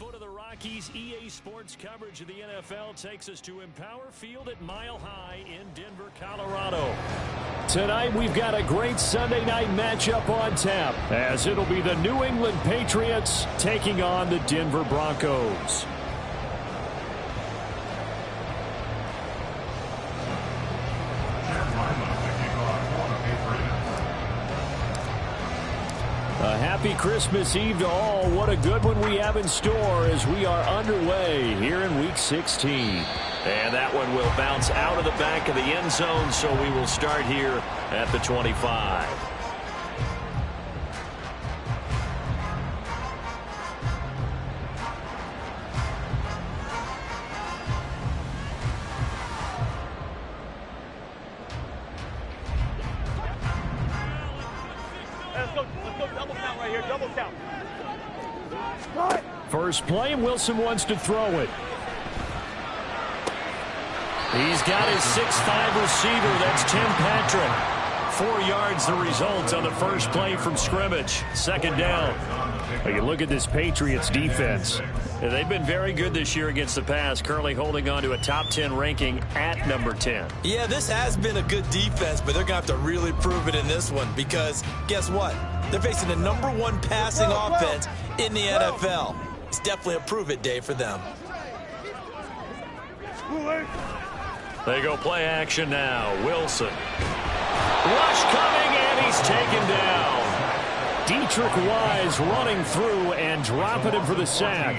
go to the Rockies. EA Sports coverage of the NFL takes us to Empower Field at Mile High in Denver, Colorado. Tonight we've got a great Sunday night matchup on tap, as it'll be the New England Patriots taking on the Denver Broncos. A happy Christmas Eve to all. What a good one we have in store as we are underway here in Week 16. And that one will bounce out of the back of the end zone, so we will start here at the 25. First play, Wilson wants to throw it. He's got his 6'5" receiver. That's Tim Patrick. 4 yards the result on the first play from scrimmage. Second down. You look at this Patriots defense. They've been very good this year against the pass, currently holding on to a top 10 ranking at number 10. Yeah, this has been a good defense, but they're going to have to really prove it in this one because guess what? They're facing the #1 passing offense in the NFL. It's definitely a prove-it day for them. They go play action now. Wilson. Rush coming, and he's taken down. Deatrich Wise running through and dropping him for the sack.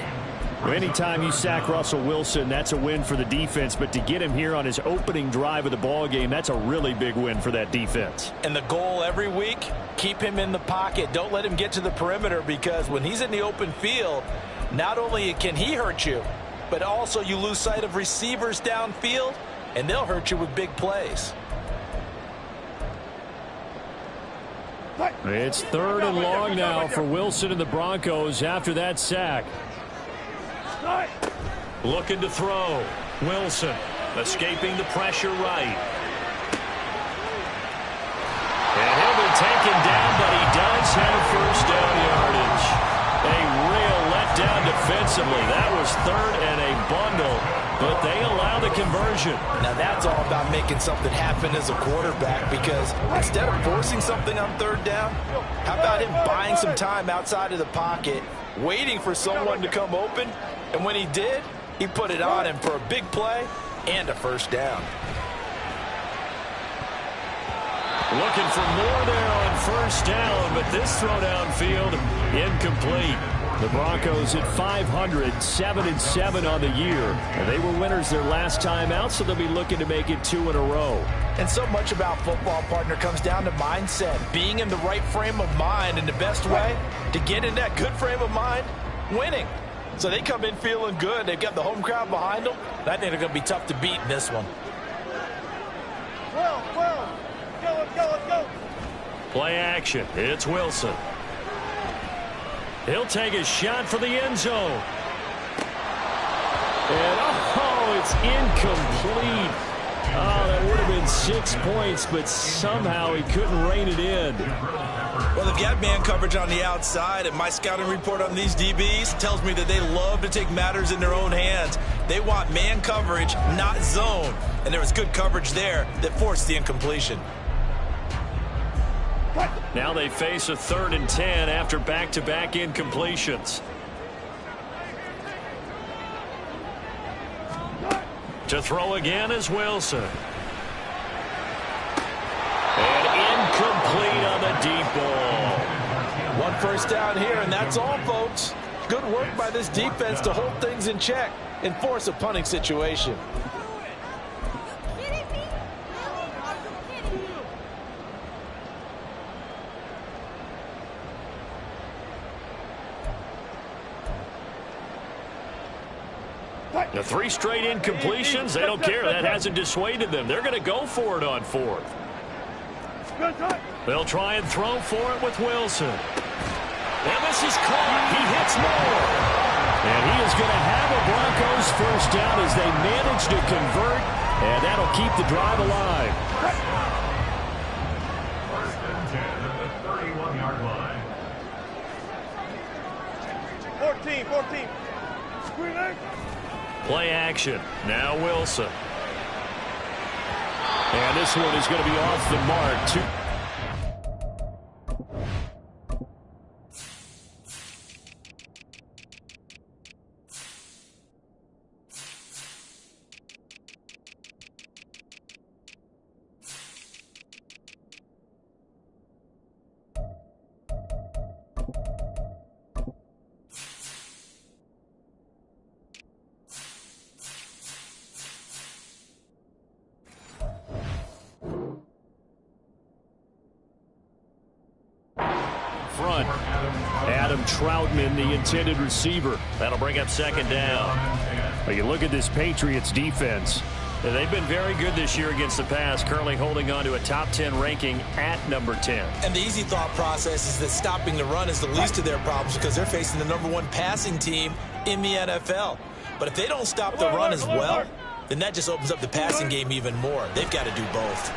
Anytime you sack Russell Wilson, that's a win for the defense. But to get him here on his opening drive of the ballgame, that's a really big win for that defense. And the goal every week, keep him in the pocket. Don't let him get to the perimeter because when he's in the open field, not only can he hurt you, but also you lose sight of receivers downfield, and they'll hurt you with big plays. It's 3rd and long now for Wilson and the Broncos after that sack. Looking to throw. Wilson escaping the pressure right. And he'll be taken down, but he does have first down yardage. A real letdown defensively. That was 3rd and a bundle, but they allow the conversion. Now that's all about making something happen as a quarterback because instead of forcing something on 3rd down, how about him buying some time outside of the pocket, waiting for someone to come open, and when he did, he put it on him for a big play and a first down. Looking for more there on first down, but this throw downfield incomplete. The Broncos at 500, 7-7 on the year. And they were winners their last time out, so they'll be looking to make it 2 in a row. And so much about football, partner, comes down to mindset. Being in the right frame of mind, and the best way to get in that good frame of mind, winning. So they come in feeling good. They've got the home crowd behind them. I think they're going to be tough to beat in this one. Let's go. Play action. It's Wilson. He'll take a shot for the end zone. And, it's incomplete. Oh, that would have been 6 points, but somehow he couldn't rein it in. Well, they've got man coverage on the outside, and my scouting report on these DBs tells me that they love to take matters in their own hands. They want man coverage, not zone. And there was good coverage there that forced the incompletion. Now they face a 3rd and 10 after back-to-back incompletions. To throw again is Wilson. And incomplete on the deep ball. 1 first down here, and that's all, folks. Good work by this defense to hold things in check and force a punting situation. The 3 straight incompletions, they don't care. That hasn't dissuaded them. They're going to go for it on 4th. They'll try and throw for it with Wilson. And this is caught. He hits more. And he is going to have a Broncos first down as they manage to convert, and that'll keep the drive alive. 1st and 10 at the 31-yard line. 14. Play action. Now Wilson. And this one is going to be off the mark. Front. Adam Troutman, the intended receiver. That'll bring up second down. But you look at this Patriots defense. They've been very good this year against the pass, currently holding on to a top 10 ranking at number 10. And the easy thought process is that stopping the run is the least of their problems because they're facing the #1 passing team in the NFL. But if they don't stop the run as well, then that just opens up the passing game even more. They've got to do both.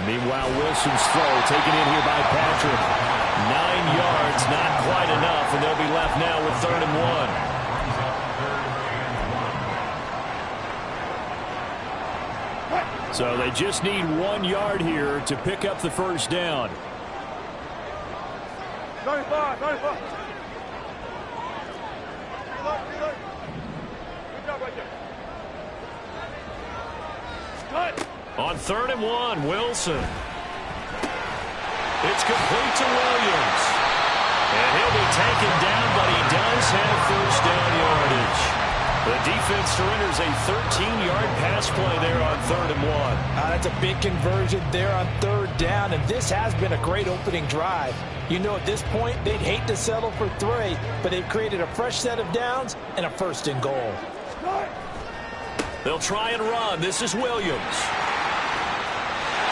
Meanwhile, Wilson's throw taken in here by Patrick. 9 yards, not quite enough, and they'll be left now with 3rd and 1. So they just need 1 yard here to pick up the first down. 95, 95. Good job right there. Cut. On 3rd and 1, Wilson. It's complete to Williams. And he'll be taken down, but he does have first down yardage. The defense surrenders a 13-yard pass play there on 3rd and 1. That's a big conversion there on 3rd down, and this has been a great opening drive. You know, at this point, they'd hate to settle for 3, but they've created a fresh set of downs and a 1st and goal. They'll try and run. This is Williams.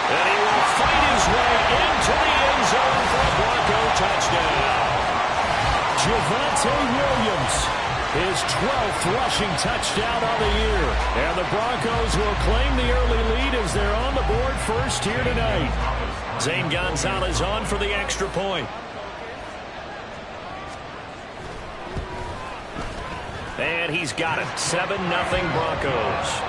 And he will fight his way into the end zone for a Bronco touchdown. Javonte Williams, his 12th rushing touchdown of the year. And the Broncos will claim the early lead as they're on the board first here tonight. Zane Gonzalez on for the extra point. And he's got it. 7-0 Broncos.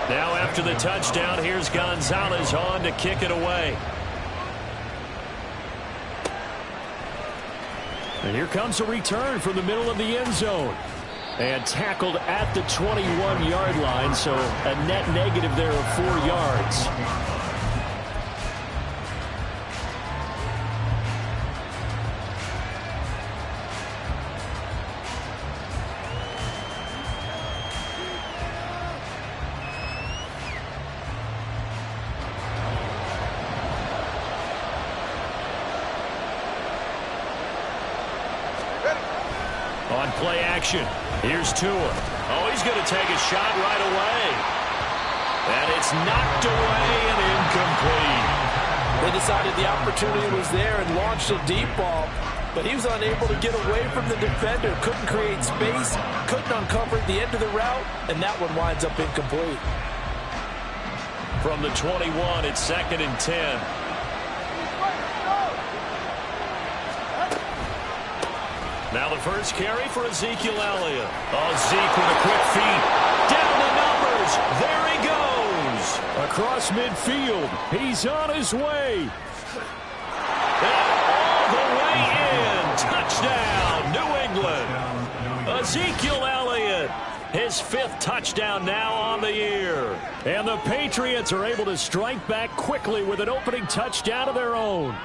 Now after the touchdown, here's Gonzalez on to kick it away. And here comes a return from the middle of the end zone. And tackled at the 21-yard line, so a net negative there of 4 yards. On play action, here's Tua. Oh, he's going to take a shot right away. And it's knocked away and incomplete. They decided the opportunity was there and launched a deep ball, but he was unable to get away from the defender, couldn't create space, couldn't uncover the end of the route, and that one winds up incomplete. From the 21, it's 2nd and 10. Now the first carry for Ezekiel Elliott. Oh, Zeke with a quick feed. Down the numbers. There he goes. Across midfield. He's on his way. And all the way in. Touchdown, New England. Ezekiel Elliott. His 5th touchdown now on the year. And the Patriots are able to strike back quickly with an opening touchdown of their own.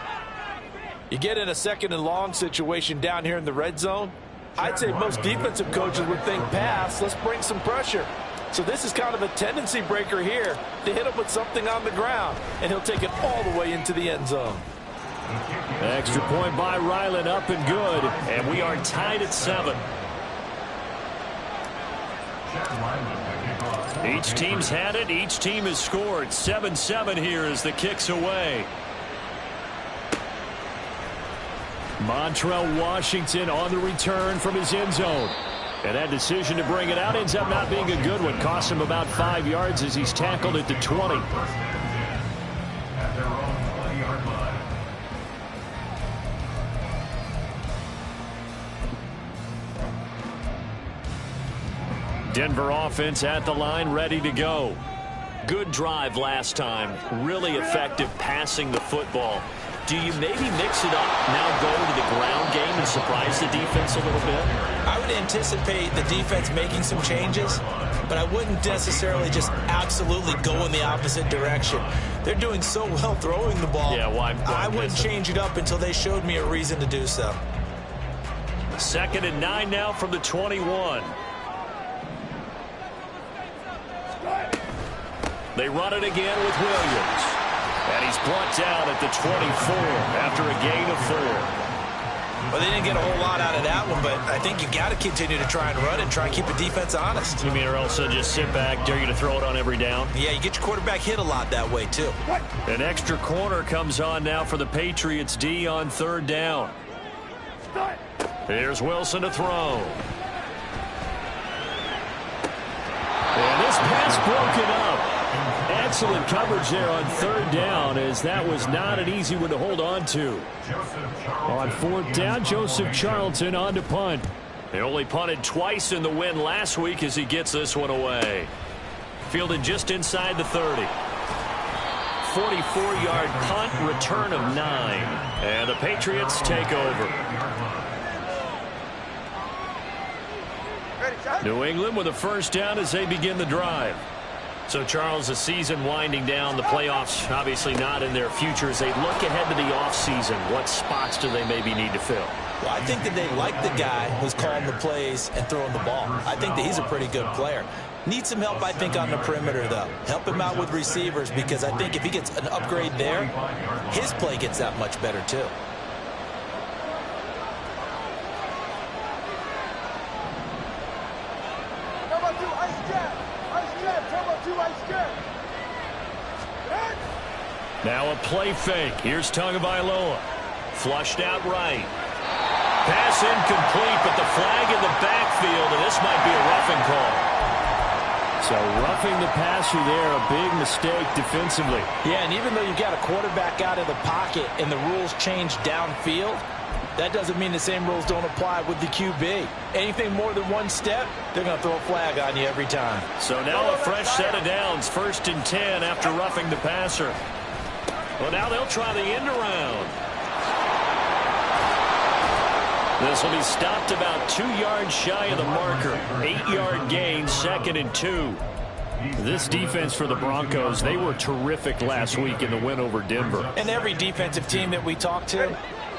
You get in a 2nd and long situation down here in the red zone, I'd say most defensive coaches would think pass, let's bring some pressure. So this is kind of a tendency breaker here to hit him with something on the ground, and he'll take it all the way into the end zone. Extra point by Ryland, up and good, and we are tied at 7. Each team's had it, each team has scored. 7-7 here as the kick's away. Montrell Washington on the return from his end zone. And that decision to bring it out ends up not being a good one. Cost him about 5 yards as he's tackled at the 20. Denver offense at the line, ready to go. Good drive last time. Really effective passing the football. Do you maybe mix it up, now go to the ground game and surprise the defense a little bit? I would anticipate the defense making some changes, but I wouldn't necessarily just absolutely go in the opposite direction. They're doing so well throwing the ball. Yeah, I wouldn't change it up until they showed me a reason to do so. 2nd and 9 now from the 21. They run it again with Williams. And he's brought down at the 24 after a gain of 4. Well, they didn't get a whole lot out of that one, but I think you got to continue to try and run and try and keep the defense honest. You mean or else just sit back, dare you to throw it on every down? Yeah, you get your quarterback hit a lot that way, too. An extra corner comes on now for the Patriots D on 3rd down. Here's Wilson to throw. And this pass broken up. Excellent coverage there on 3rd down, as that was not an easy one to hold on to. On 4th down, Joseph Charlton on to punt. He only punted twice in the win last week as he gets this one away. Fielded just inside the 30. 44-yard punt, return of 9. And the Patriots take over. New England with a 1st down as they begin the drive. So, Charles, the season winding down, the playoffs obviously not in their future. As they look ahead to the offseason, what spots do they maybe need to fill? Well, I think that they like the guy who's calling the plays and throwing the ball. I think that he's a pretty good player. Needs some help, I think, on the perimeter, though. Help him out with receivers, because I think if he gets an upgrade there, his play gets that much better, too. Now a play fake. Here's Tagovailoa. Flushed out right. Pass incomplete, but the flag in the backfield, and this might be a roughing call. So roughing the passer there, a big mistake defensively. Yeah, and even though you've got a quarterback out of the pocket and the rules change downfield, that doesn't mean the same rules don't apply with the QB. Anything more than one step, they're going to throw a flag on you every time. So now a fresh set of downs, 1st and 10 after roughing the passer. Well, now they'll try the end around. This will be stopped about 2 yards shy of the marker. 8-yard gain, 2nd and 2. This defense for the Broncos, they were terrific last week in the win over Denver. And every defensive team that we talk to,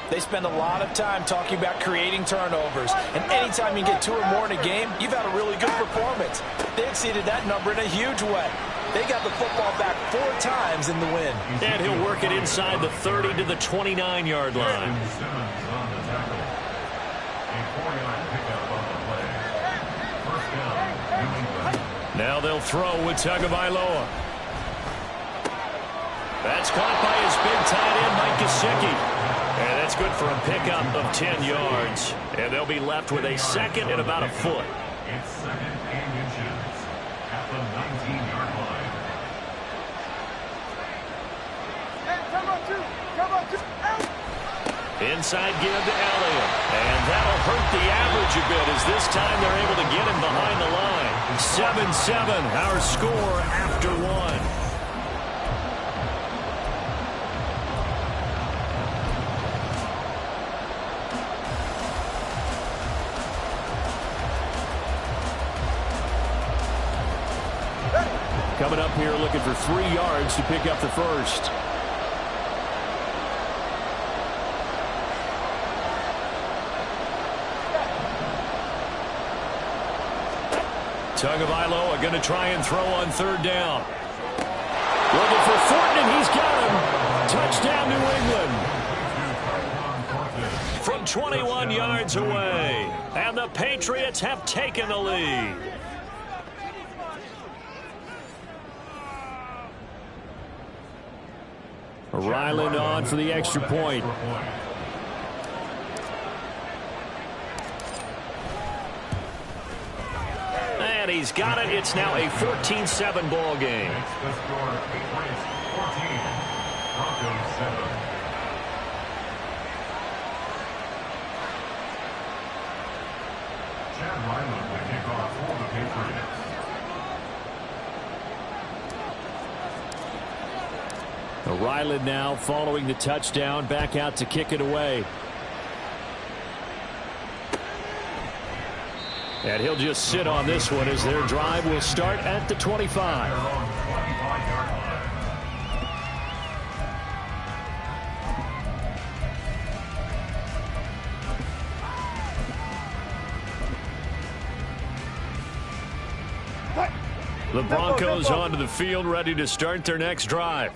they spend a lot of time talking about creating turnovers. And anytime you get 2 or more in a game, you've had a really good performance. They exceeded that number in a huge way. They got the football back 4 times in the win. And he'll work it inside the 30 to the 29-yard line. Now they'll throw with Tagovailoa. That's caught by his big tight end, Mike Gesicki. And that's good for a pickup of 10 yards. And they'll be left with a 2nd and about a foot. It's 2nd and inches at the 19-yard line. Inside give to Elliott. And that'll hurt the average a bit as this time they're able to get him behind the line. 7-7, our score after 1. Coming up here looking for 3 yards to pick up the 1st. Tagovailoa going to try and throw on 3rd down. Looking for Thornton, and he's got him. Touchdown, New England. From 21 yards away. And the Patriots have taken the lead. Ryland on for the extra point. And he's got it. It's now a 14-7 ball game. Makes the score Patriots 14, Broncos 7. Ryland to kick off for the Patriots. Ryland now following the touchdown, back out to kick it away. And he'll just sit on this one as their drive will start at the 25. The Broncos onto the field, ready to start their next drive.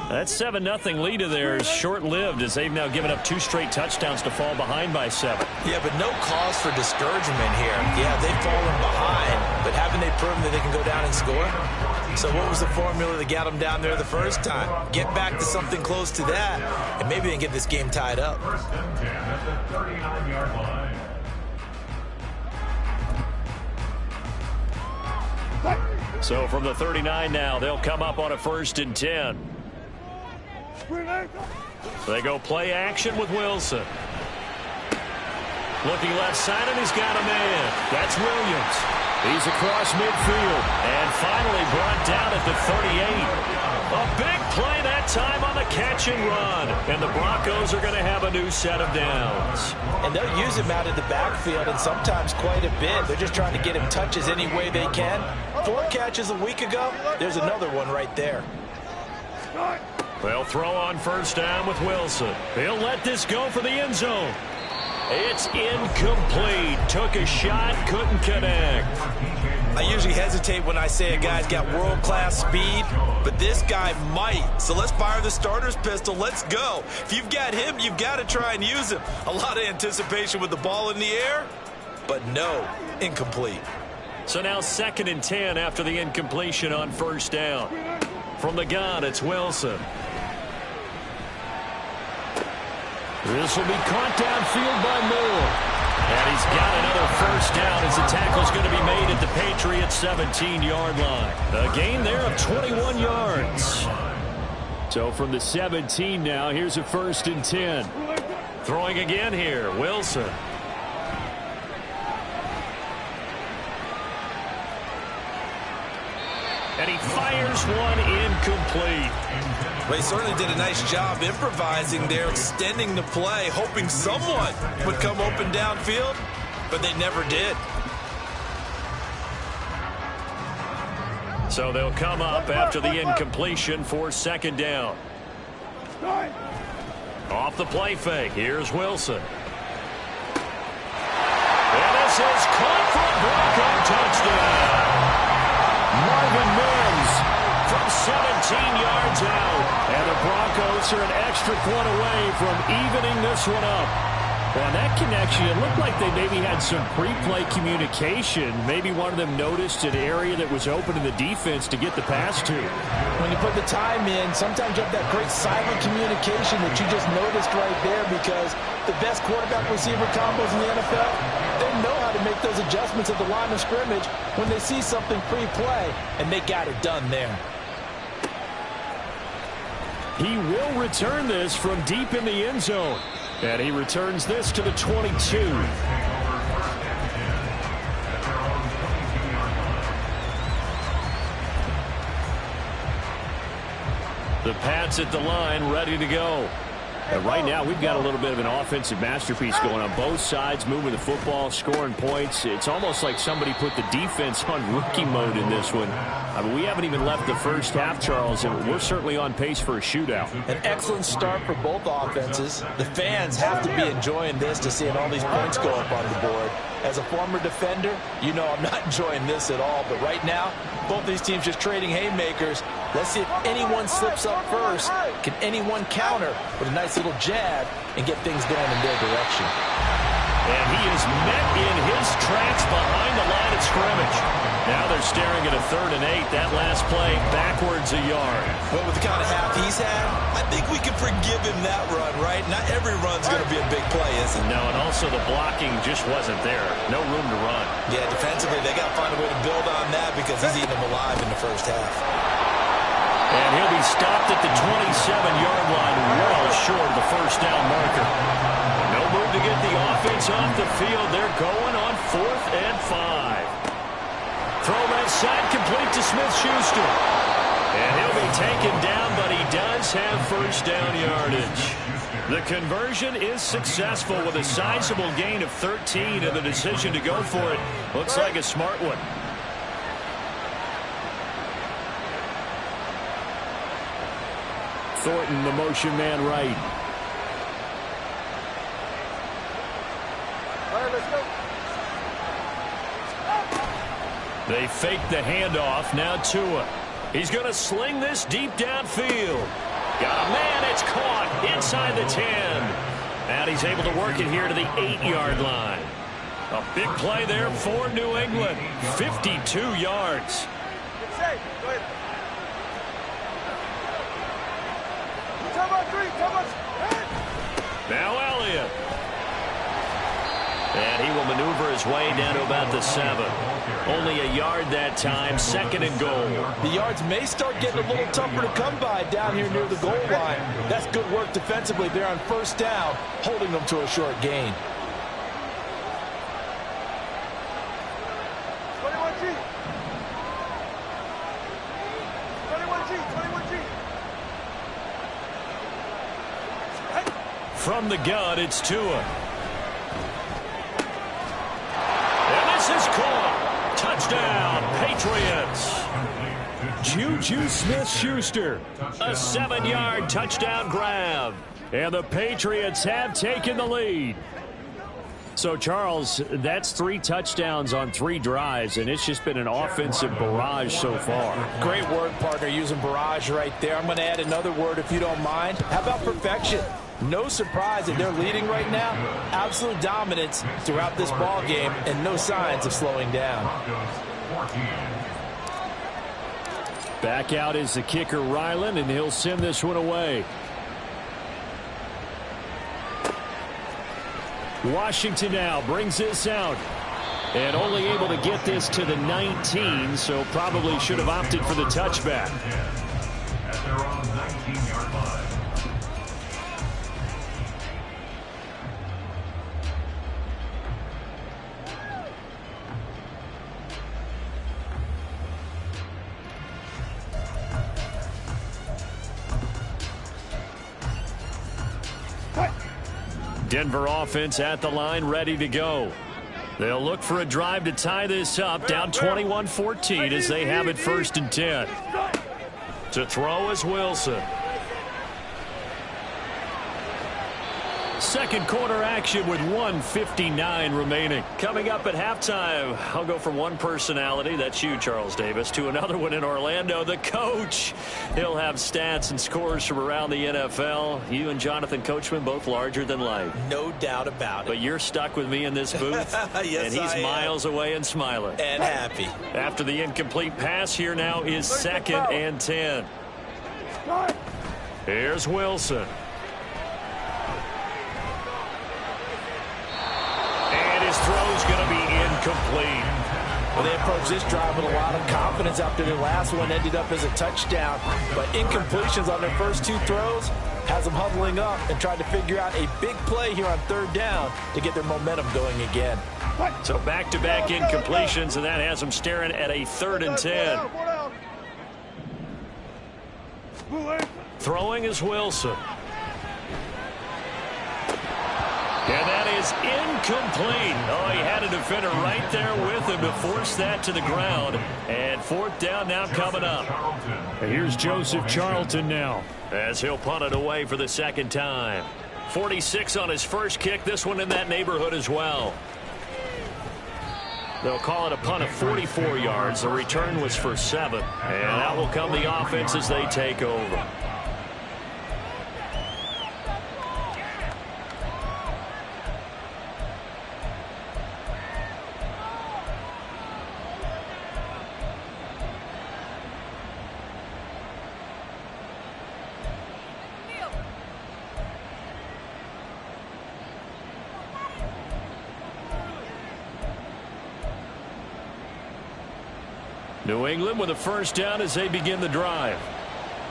That 7-0 lead of theirs short-lived as they've now given up 2 straight touchdowns to fall behind by 7. Yeah, but no cause for discouragement here. Yeah, they've fallen behind, but haven't they proven that they can go down and score? So what was the formula that got them down there the first time? Get back to something close to that, and maybe they can get this game tied up. First and 10 at the 39-yard line. So from the 39 now, they'll come up on a 1st and 10. They go play action with Wilson. Looking left side, and he's got a man. That's Williams. He's across midfield. And finally brought down at the 38. A big play that time on the catch and run. And the Broncos are going to have a new set of downs. And they'll use him out of the backfield, and sometimes quite a bit. They're just trying to get him touches any way they can. 4 catches a week ago. There's another one right there. They'll throw on 1st down with Wilson. He'll let this go for the end zone. It's incomplete. Took a shot, couldn't connect. I usually hesitate when I say a guy's got world-class speed, but this guy might. So let's fire the starter's pistol. Let's go. If you've got him, you've got to try and use him. A lot of anticipation with the ball in the air, but no, incomplete. So now 2nd and 10 after the incompletion on 1st down. From the gun, it's Wilson. This will be caught downfield by Moore. And he's got another 1st down as the tackle's going to be made at the Patriots' 17-yard line. A gain there of 21 yards. So from the 17 now, here's a 1st and 10. Throwing again here, Wilson. And he fires one incomplete. Well, he certainly did a nice job improvising there, extending the play, hoping someone would come open downfield, but they never did. So they'll come up after the incompletion for 2nd down. Off the play fake, here's Wilson. And this is caught for a Bronco touchdown. Marvin Mims from 17 yards out. And the Broncos are an extra point away from evening this one up. And that connection, it looked like they maybe had some pre-play communication. Maybe one of them noticed an area that was open in the defense to get the pass to. When you put the time in, sometimes you have that great silent communication that you just noticed right there, because the best quarterback-receiver combos in the NFL, they know how to make those adjustments at the line of scrimmage when they see something pre-play, and they got it done there. He will return this from deep in the end zone. And he returns this to the 22. The Pats at the line, ready to go. And right now, we've got a little bit of an offensive masterpiece going on both sides, moving the football, scoring points. It's almost like somebody put the defense on rookie mode in this one. I mean, we haven't even left the first half, Charles, and we're certainly on pace for a shootout. An excellent start for both offenses. The fans have to be enjoying this to seeing all these points go up on the board. As a former defender, you know I'm not enjoying this at all. But right now, both these teams just trading haymakers. Let's see if anyone slips up first. Can anyone counter with a nice little jab and get things going in their direction? And he is met in his tracks behind the line of scrimmage. Now they're staring at a 3rd and 8. That last play backwards a yard. Well, with the kind of half he's had, I think we can forgive him that run, right? Not every run's going to be a big play, is it? No, and also the blocking just wasn't there. No room to run. Yeah, defensively, they got to find a way to build on that because he's eating them alive in the first half. And he'll be stopped at the 27-yard line, well short of the 1st down marker. No move to get the offense gets off the field. They're going on 4th and 5. Throw left side, complete to Smith-Schuster. And he'll be taken down, but he does have first down yardage. The conversion is successful with a sizable gain of 13, and the decision to go for it looks like a smart one. Thornton, the motion man right. All right, let's go. They fake the handoff. Now Tua. He's going to sling this deep downfield. Got a man. It's caught inside the 10. And he's able to work it here to the 8-yard line. A big play there for New England. 52 yards. Get safe. Go ahead. Come on, 3. Come on. Now Elliott. And he will maneuver his way down to about the 7. Only a yard that time. 2nd and goal. The yards may start getting a little tougher to come by down here near the goal line. That's good work defensively there on first down, holding them to a short gain. 21G. 21G. 21G. From the gun, it's Tua. And this is caught. Touchdown, Patriots. Juju Smith-Schuster. A 7-yard touchdown grab. And the Patriots have taken the lead. So, Charles, that's 3 touchdowns on 3 drives, and it's just been an offensive barrage so far. Great work, partner, using barrage right there. I'm going to add another word if you don't mind. How about perfection? No surprise that they're leading right now. Absolute dominance throughout this ball game and no signs of slowing down. Back out is the kicker, Ryland, and he'll send this one away. Washington now brings this out. And only able to get this to the 19, so probably should have opted for the touchback. At their own 19-yard line. Denver offense at the line, ready to go. They'll look for a drive to tie this up, down 21-14 as they have it 1st and 10. To throw is Wilson. Second quarter action with 1:59 remaining. Coming up at halftime, I'll go from one personality, that's you, Charles Davis, to another one in Orlando, the coach. He'll have stats and scores from around the NFL. You and Jonathan Coachman both larger than life. No doubt about it. But you're stuck with me in this booth, Yes, and he's miles away and smiling. And happy. After the incomplete pass, here now is 2nd and 10. Here's Wilson. His throw's going to be incomplete. Well, they approached this drive with a lot of confidence after their last one ended up as a touchdown. But incompletions on their first 2 throws has them huddling up and trying to figure out a big play here on 3rd down to get their momentum going again. So back-to-back incompletions, and that has them staring at a 3rd and 10. Throwing is Wilson. And that is incomplete. Oh, he had a defender right there with him to force that to the ground. And 4th down now coming up. And here's Joseph Charlton now, as he'll punt it away for the 2nd time. 46 on his first kick. This one in that neighborhood as well. They'll call it a punt of 44 yards. The return was for 7. And out will come the offense as they take over. New England with a first down as they begin the drive.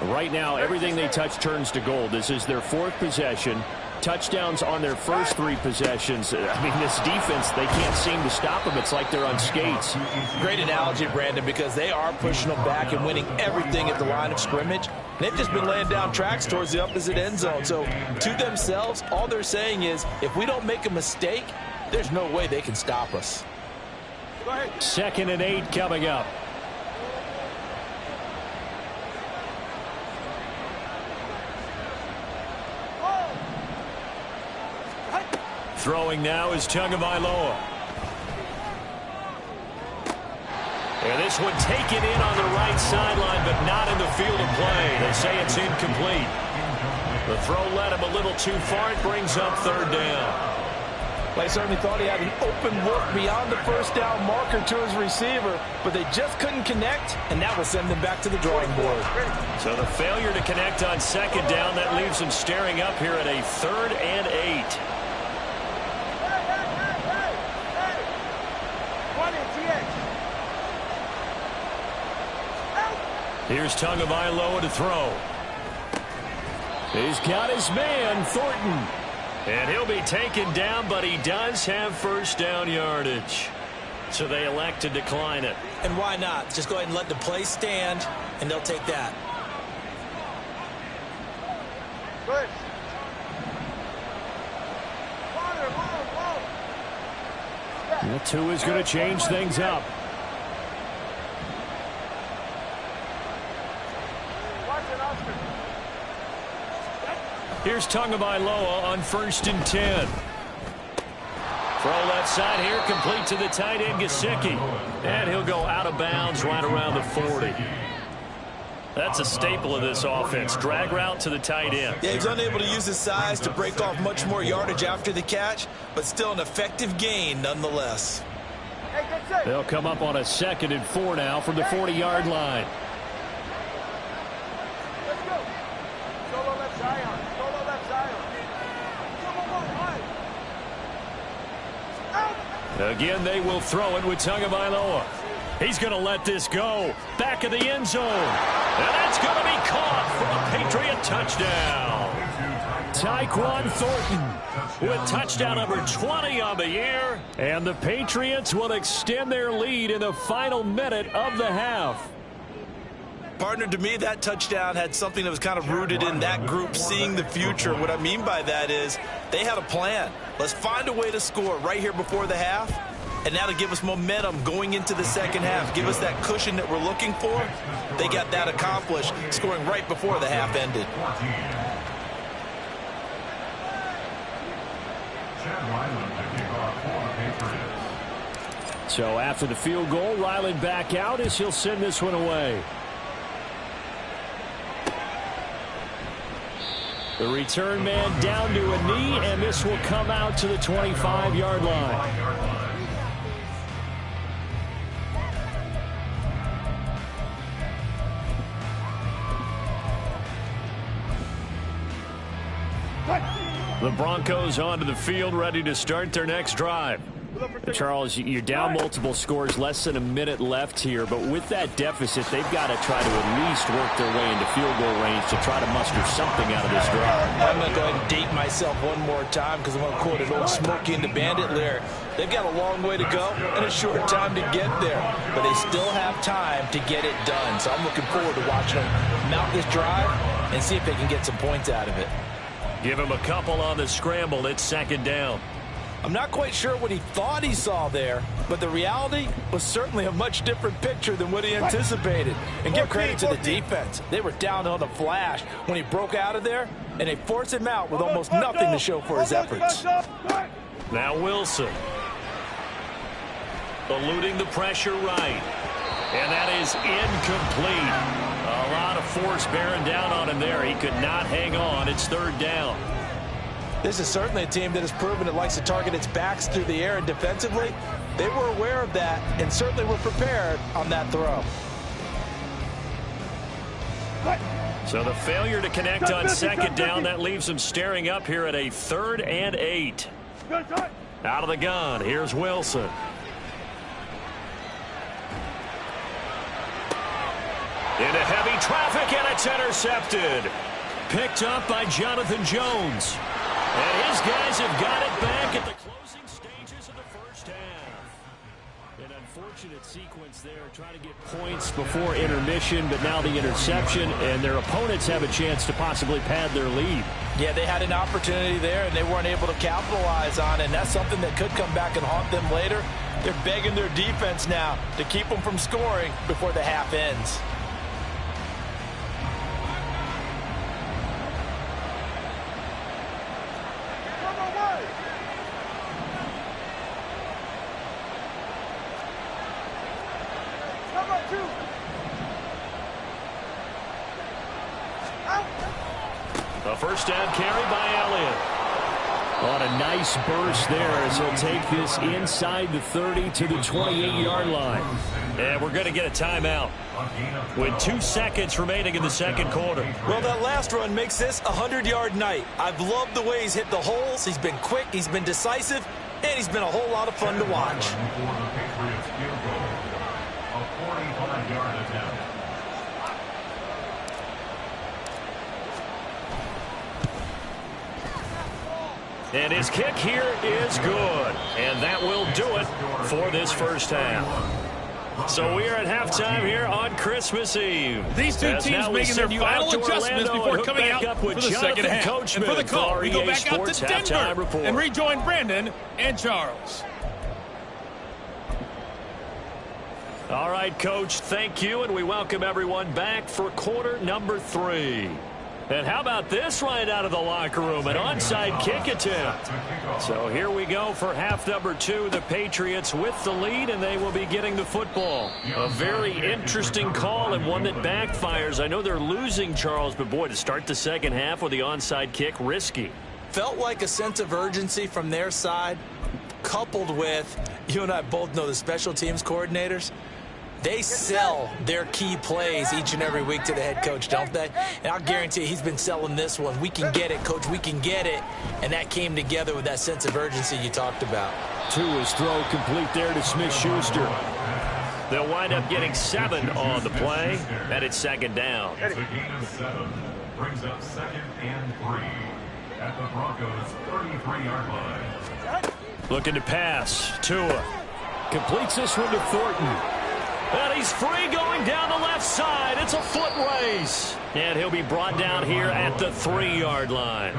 Right now, everything they touch turns to gold. This is their 4th possession. Touchdowns on their first 3 possessions. I mean, this defense, they can't seem to stop them. It's like they're on skates. Great analogy, Brandon, because they are pushing them back and winning everything at the line of scrimmage. They've just been laying down tracks towards the opposite end zone. So to themselves, all they're saying is, if we don't make a mistake, there's no way they can stop us. Go ahead. 2nd and 8 coming up. Throwing now is Tagovailoa. And this one taken in on the right sideline, but not in the field of play. They say it's incomplete. The throw led him a little too far. It brings up 3rd down. They certainly thought he had an open look beyond the first down marker to his receiver, but they just couldn't connect, and that will send them back to the drawing board. So the failure to connect on 2nd down, that leaves them staring up here at a 3rd and 8. Here's Tagovailoa to throw. He's got his man, Thornton. And he'll be taken down, but he does have first down yardage. So they elect to decline it. And why not? Just go ahead and let the play stand, and they'll take that. Good. Well, Tua's going to change things up. Here's Tagovailoa on 1st and 10. Throw left side here, complete to the tight end, Gesicki. And he'll go out of bounds right around the 40. That's a staple of this offense. Drag route to the tight end. Yeah, he's unable to use his size to break off much more yardage after the catch, but still an effective gain nonetheless. They'll come up on a 2nd and 4 now from the 40-yard line. Let's go. Solo left Zion. Solo left Zion. Again, they will throw it with Tagovailoa. He's going to let this go. Back of the end zone. And that's going to be caught for a Patriot touchdown. Tyquan Thornton with touchdown number 20 on the year. And the Patriots will extend their lead in the final minute of the half. Partner, to me, that touchdown had something that was kind of rooted in that group seeing the future. What I mean by that is they had a plan. Let's find a way to score right here before the half, and that'll give us momentum going into the second half. Give us that cushion that we're looking for. They got that accomplished, scoring right before the half ended. So after the field goal, Ryland back out as he'll send this one away. The return man down to a knee, and this will come out to the 25-yard line. The Broncos onto the field, ready to start their next drive. Charles, you're down multiple scores, less than a minute left here, but with that deficit, they've got to try to at least work their way into field goal range to try to muster something out of this drive. I'm going to go ahead and date myself one more time because I'm going to quote an old Smokey and the Bandit lyric. They've got a long way to go and a short time to get there, but they still have time to get it done. So I'm looking forward to watching them mount this drive and see if they can get some points out of it. Give him a couple on the scramble. It's second down. I'm not quite sure what he thought he saw there, but the reality was certainly a much different picture than what he anticipated. And give credit to the defense. They were down on the flash when he broke out of there, and they forced him out with almost nothing to show for his efforts. Now Wilson. Eluding the pressure right. And that is incomplete. A lot of force bearing down on him there. He could not hang on. It's third down. This is certainly a team that has proven it likes to target its backs through the air, and defensively, they were aware of that and certainly were prepared on that throw. So the failure to connect on second down, that leaves them staring up here at a 3rd and 8. Out of the gun, here's Wilson. Into heavy traffic, and it's intercepted. Picked up by Jonathan Jones. And his guys have got it back at the closing stages of the first half. An unfortunate sequence there, trying to get points before intermission, but now the interception, and their opponents have a chance to possibly pad their lead. Yeah, they had an opportunity there, and they weren't able to capitalize on it, and that's something that could come back and haunt them later. They're begging their defense now to keep them from scoring before the half ends. A first down carry by Elliott. On a nice burst there as he'll take this inside the 30 to the 28-yard line. And we're going to get a timeout with 2 seconds remaining in the second quarter. Well, that last run makes this a 100-yard night. I've loved the way he's hit the holes. He's been quick, he's been decisive, and he's been a whole lot of fun to watch. For the Patriots field goal, a 45-yard attempt. And his kick here is good. And that will do it for this first half. So we are at halftime here on Christmas Eve. These two teams making their final adjustments before coming out for the second half. And for the call, we go back out to Denver and rejoin Brandon and Charles. All right, Coach, thank you, and we welcome everyone back for quarter number 3. And how about this right out of the locker room, an onside kick attempt. So here we go for half number 2. The Patriots with the lead, and they will be getting the football. A very interesting call and one that backfires. I know they're losing, Charles, but boy, to start the second half with the onside kick, risky. Felt like a sense of urgency from their side, coupled with, you and I both know the special teams coordinators. They sell their key plays each and every week to the head coach, don't they? And I'll guarantee you he's been selling this one. We can get it, Coach. We can get it. And that came together with that sense of urgency you talked about. Tua's throw complete there to Smith-Schuster. They'll wind up getting 7 on the play, and it's second down. It's a gain of 7. Brings up 2nd and 3 at the Broncos' 33-yard line. Looking to pass. Tua completes this one to Thornton. And he's free going down the left side. It's a foot race. And he'll be brought down here at the 3-yard line.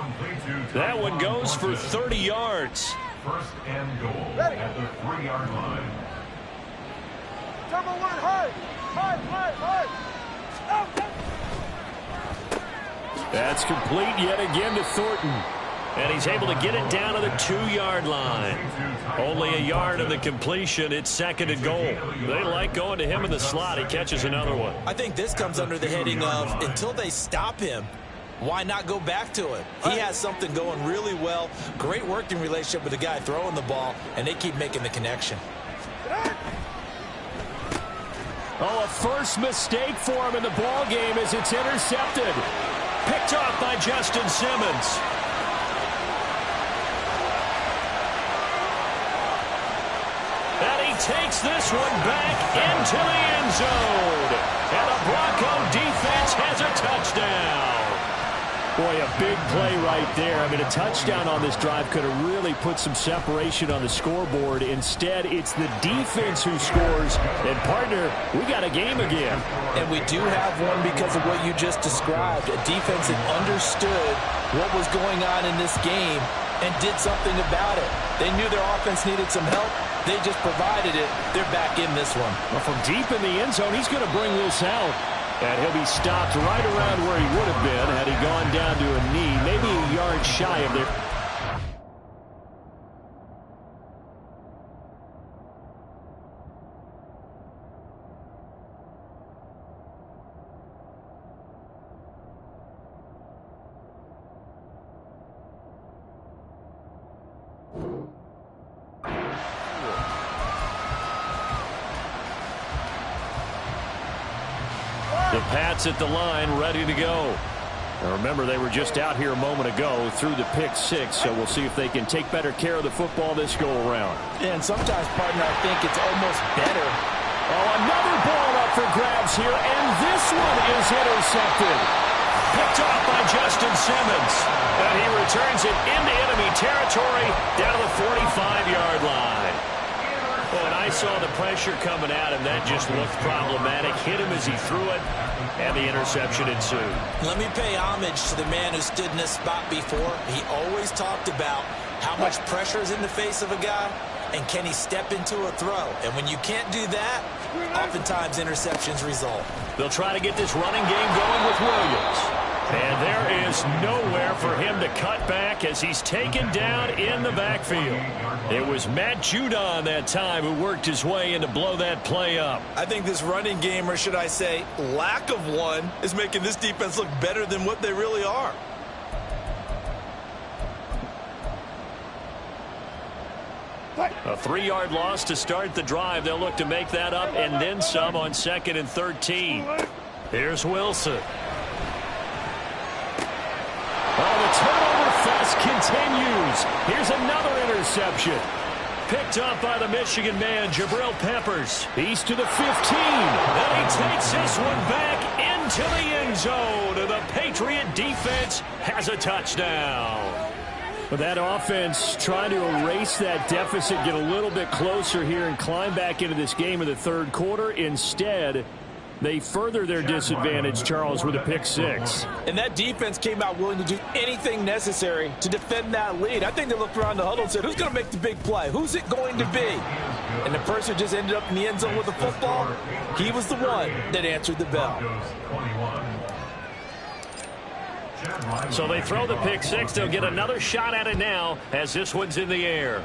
That one goes for 30 yards. First and goal at the 3-yard line. Number 1, hard. That's complete yet again to Thornton. And he's able to get it down to the 2-yard line. Only a yard of the completion. It's second and goal. They like going to him in the slot. He catches another one. I think this comes under the heading of until they stop him, why not go back to it? He has something going really well. Great working relationship with the guy throwing the ball, and they keep making the connection. Oh, a first mistake for him in the ball game as it's intercepted. Picked off by Justin Simmons. And he takes this one back into the end zone. And the Bronco defense has a touchdown. Boy, a big play right there. I mean, a touchdown on this drive could have really put some separation on the scoreboard. Instead, it's the defense who scores. And, partner, we got a game again. And we do have one because of what you just described. A defense that understood what was going on in this game and did something about it. They knew their offense needed some help. They just provided it. They're back in this one. Well, from deep in the end zone, he's going to bring this out. And he'll be stopped right around where he would have been had he gone down to a knee, maybe a yard shy of there. The Pats at the line, ready to go. Now remember, they were just out here a moment ago through the pick 6, so we'll see if they can take better care of the football this go around. And sometimes, partner, I think it's almost better. Oh, another ball up for grabs here, and this one is intercepted. Picked off by Justin Simmons. And he returns it into enemy territory down to the 45-yard line. Oh, and I saw the pressure coming at him. That just looked problematic. Hit him as he threw it, and the interception ensued. Let me pay homage to the man who stood in this spot before. He always talked about how much pressure is in the face of a guy, and can he step into a throw. And when you can't do that, oftentimes interceptions result. They'll try to get this running game going with Williams. And there is nowhere for him to cut back as he's taken down in the backfield. It was Matt Judon that time who worked his way in to blow that play up. I think this running game, or should I say lack of one, is making this defense look better than what they really are. A 3-yard loss to start the drive. They'll look to make that up and then some on 2nd and 13. Here's Wilson. Oh, the turnover fest continues. Here's another interception. Picked up by the Michigan man, Jabril Peppers. He's to the 15. And he takes this one back into the end zone. And the Patriot defense has a touchdown. But that offense trying to erase that deficit, get a little bit closer here and climb back into this game in the third quarter. Instead, they further their disadvantage, Charles, with a pick 6. And that defense came out willing to do anything necessary to defend that lead. I think they looked around the huddle and said, who's going to make the big play? Who's it going to be? And the person who just ended up in the end zone with the football, he was the one that answered the bell. So they throw the pick 6. They'll get another shot at it now as this one's in the air.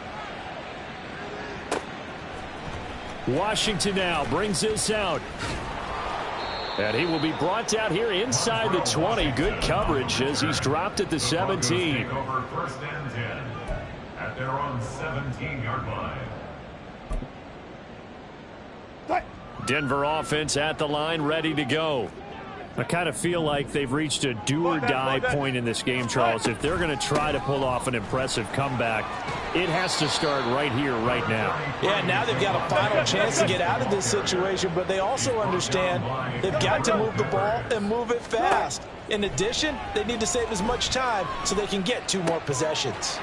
Washington now brings this out. And he will be brought down here inside the 20. Good coverage as he's dropped at the 17. Over 1st and 10 at their own 17-yard line. Denver offense at the line, ready to go. I kind of feel like they've reached a do-or-die point in this game, Charles. If they're going to try to pull off an impressive comeback, it has to start right here, right now. Yeah, now they've got a final chance to get out of this situation, but they also understand they've got to move the ball and move it fast. In addition, they need to save as much time so they can get 2 more possessions.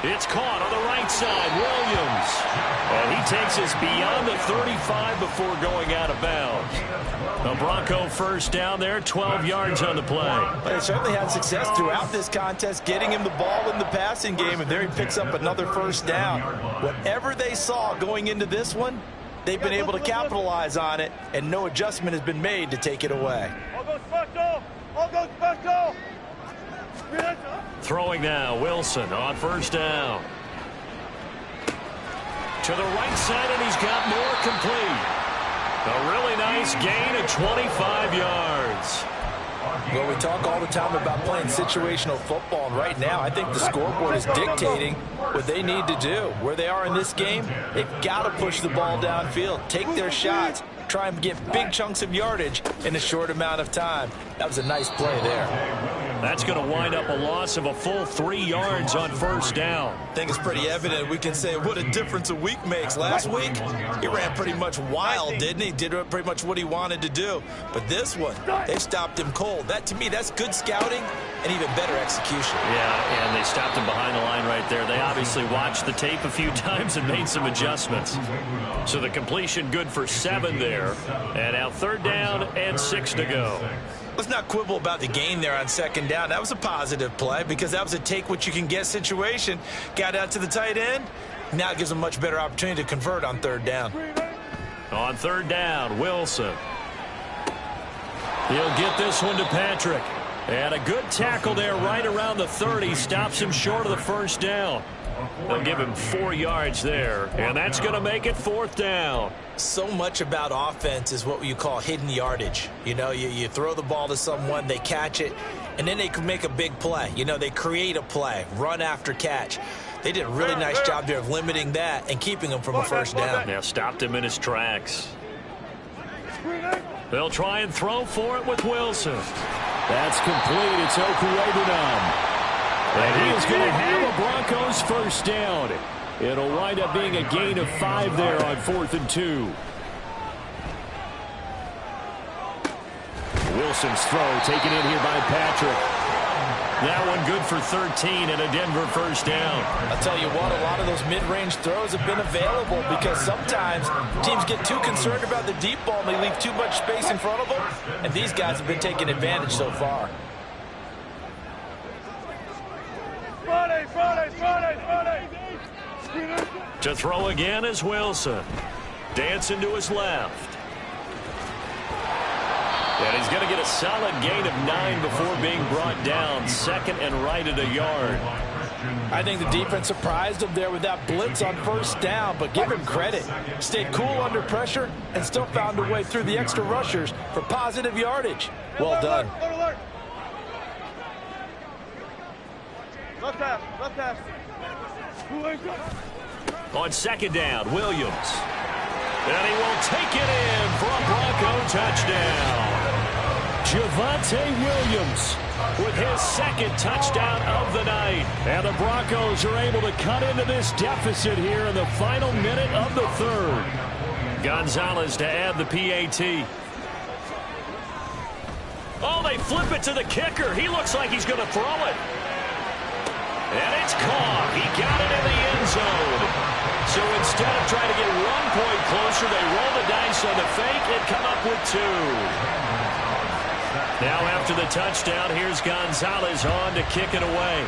It's caught on the right side, Williams. And he takes us beyond the 35 before going out of bounds. The Bronco first down there, 12 yards on the play. They certainly had success throughout this contest, getting him the ball in the passing game, and there he picks up another first down. Whatever they saw going into this one, they've been able to capitalize on it, and no adjustment has been made to take it away. All goes special! All goes special! Throwing now, Wilson on first down. To the right side, and he's got more complete. A really nice gain of 25 yards. Well, we talk all the time about playing situational football, and right now I think the scoreboard is dictating what they need to do. Where they are in this game, they've got to push the ball downfield, take their shots, try and get big chunks of yardage in a short amount of time. That was a nice play there. That's going to wind up a loss of a full 3 yards on first down. I think it's pretty evident. We can say what a difference a week makes. Last week, he ran pretty much wild, didn't he? Did pretty much what he wanted to do. But this one, they stopped him cold. That, to me, that's good scouting and even better execution. Yeah, and they stopped him behind the line right there. They obviously watched the tape a few times and made some adjustments. So the completion good for 7 there. And now 3rd down and 6 to go. Let's not quibble about the gain there on 2nd down. That was a positive play because that was a take-what-you-can-get situation. Got out to the tight end. Now it gives them a much better opportunity to convert on 3rd down. On 3rd down, Wilson. He'll get this one to Patrick. And a good tackle there right around the 30. Stops him short of the first down. They'll give him 4 yards there. And that's going to make it 4th down. So much about offense is what you call hidden yardage. You know, you throw the ball to someone, they catch it, and then they can make a big play. You know, they create a play, run after catch. They did a really nice job there of limiting that and keeping him from a first down. Yeah, stopped him in his tracks. They'll try and throw for it with Wilson. That's complete. It's Okuwebunam. And he is going to have a Broncos first down. It'll wind up being a gain of 5 there on 4th and 2. Wilson's throw taken in here by Patrick. That one good for 13 and a Denver first down. I'll tell you what, a lot of those mid-range throws have been available because sometimes teams get too concerned about the deep ball and they leave too much space in front of them, and these guys have been taking advantage so far. To throw again is Wilson. Dancing to his left. And he's going to get a solid gain of 9 before being brought down. Second and right at a yard. I think the defense surprised him there with that blitz on first down, but give him credit. Stayed cool under pressure and still found a way through the extra rushers for positive yardage. Well done. On second down, Williams. And he will take it in for a Bronco touchdown. Javonte Williams with his second touchdown of the night. And the Broncos are able to cut into this deficit here in the final minute of the third. Gonzalez to add the PAT. Oh, they flip it to the kicker. He looks like he's going to throw it. And it's caught. He got it in the end zone. So instead of trying to get 1 point closer, they roll the dice on the fake and come up with 2. Now after the touchdown, here's Gonzalez on to kick it away.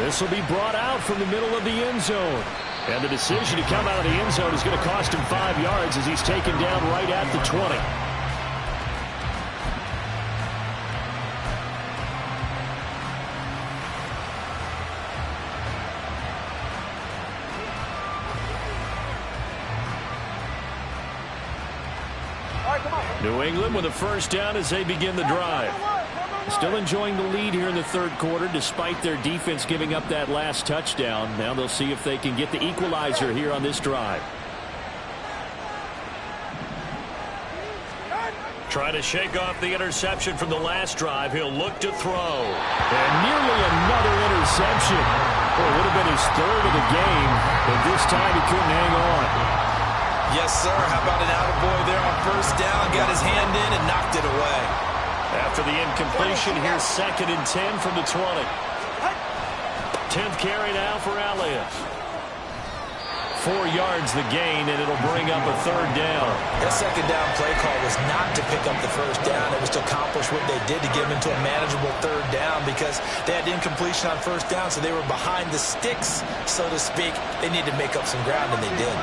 This will be brought out from the middle of the end zone. And the decision to come out of the end zone is going to cost him 5 yards as he's taken down right at the 20. New England with a first down as they begin the drive. Still enjoying the lead here in the third quarter despite their defense giving up that last touchdown. Now they'll see if they can get the equalizer here on this drive. Trying to shake off the interception from the last drive. He'll look to throw. And nearly another interception. Well, it would have been his third of the game, but this time he couldn't hang on. Yes, sir. How about an attaboy there on first down? Got his hand in and knocked it away. After the incompletion, here's 2nd and 10 from the 20. 10th carry now for Elias. 4 yards the gain, and it'll bring up a third down. That second down play call was not to pick up the first down. It was to accomplish what they did to get them into a manageable third down because they had incompletion on first down, so they were behind the sticks, so to speak. They needed to make up some ground, and they did.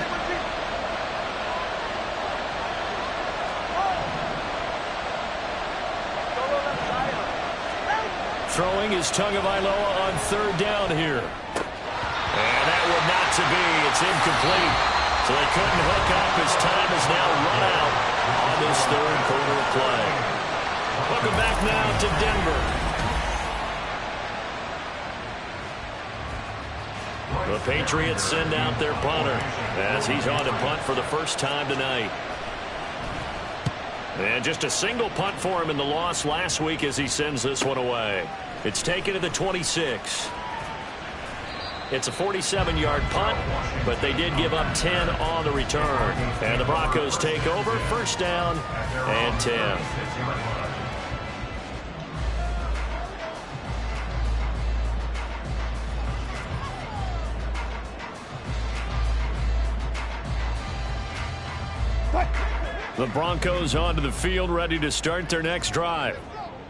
Throwing is Tagovailoa on third down here. And that would not to be. It's incomplete. So they couldn't hook up as time is now run out on this third quarter of play. Welcome back now to Denver. The Patriots send out their punter as he's on to punt for the first time tonight. And just a single punt for him in the loss last week as he sends this one away. It's taken to the 26. It's a 47-yard punt, but they did give up 10 on the return. And the Broncos take over, first down and 10. The Broncos onto the field, ready to start their next drive.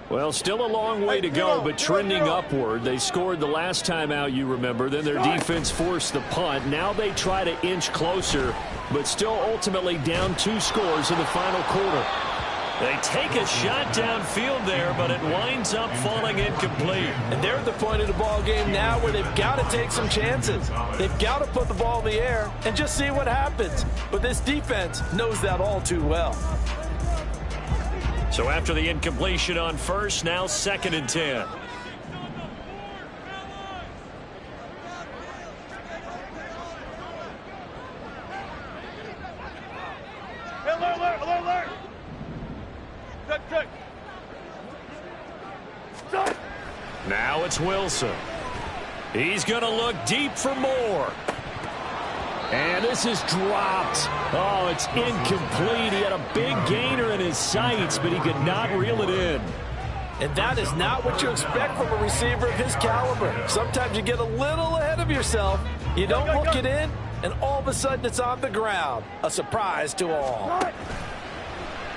Well, still a long way to go, but trending upward. They scored the last time out, you remember. Then their defense forced the punt. Now they try to inch closer, but still ultimately down 2 scores in the final quarter. They take a shot downfield there, but it winds up falling incomplete. And they're at the point of the ball game now where they've got to take some chances. They've got to put the ball in the air and just see what happens. But this defense knows that all too well. So after the incompletion on first, now 2nd and 10. Alert! Now it's Wilson. He's going to look deep for more. And this is dropped. Oh, it's incomplete. He had a big gainer in his sights, but he could not reel it in. And that is not what you expect from a receiver of his caliber. Sometimes you get a little ahead of yourself. You don't look it in, and all of a sudden it's on the ground. A surprise to all.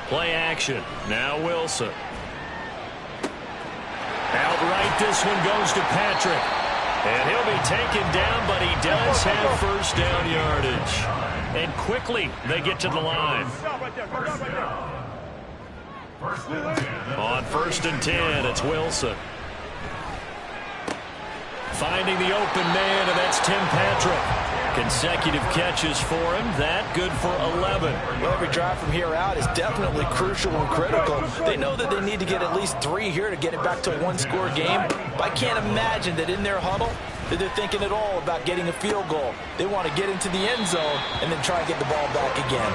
Play action. Now Wilson. Outright, this one goes to Patrick. And he'll be taken down, but he does have first down yardage. And quickly, they get to the line. On 1st and 10, it's Wilson. Finding the open man, and that's Tim Patrick. Consecutive catches for him. That good for 11. Well, every drive from here out is definitely crucial and critical. They know that they need to get at least 3 here to get it back to a one-score game. But I can't imagine that in their huddle that they're thinking at all about getting a field goal. They want to get into the end zone and then try to get the ball back again.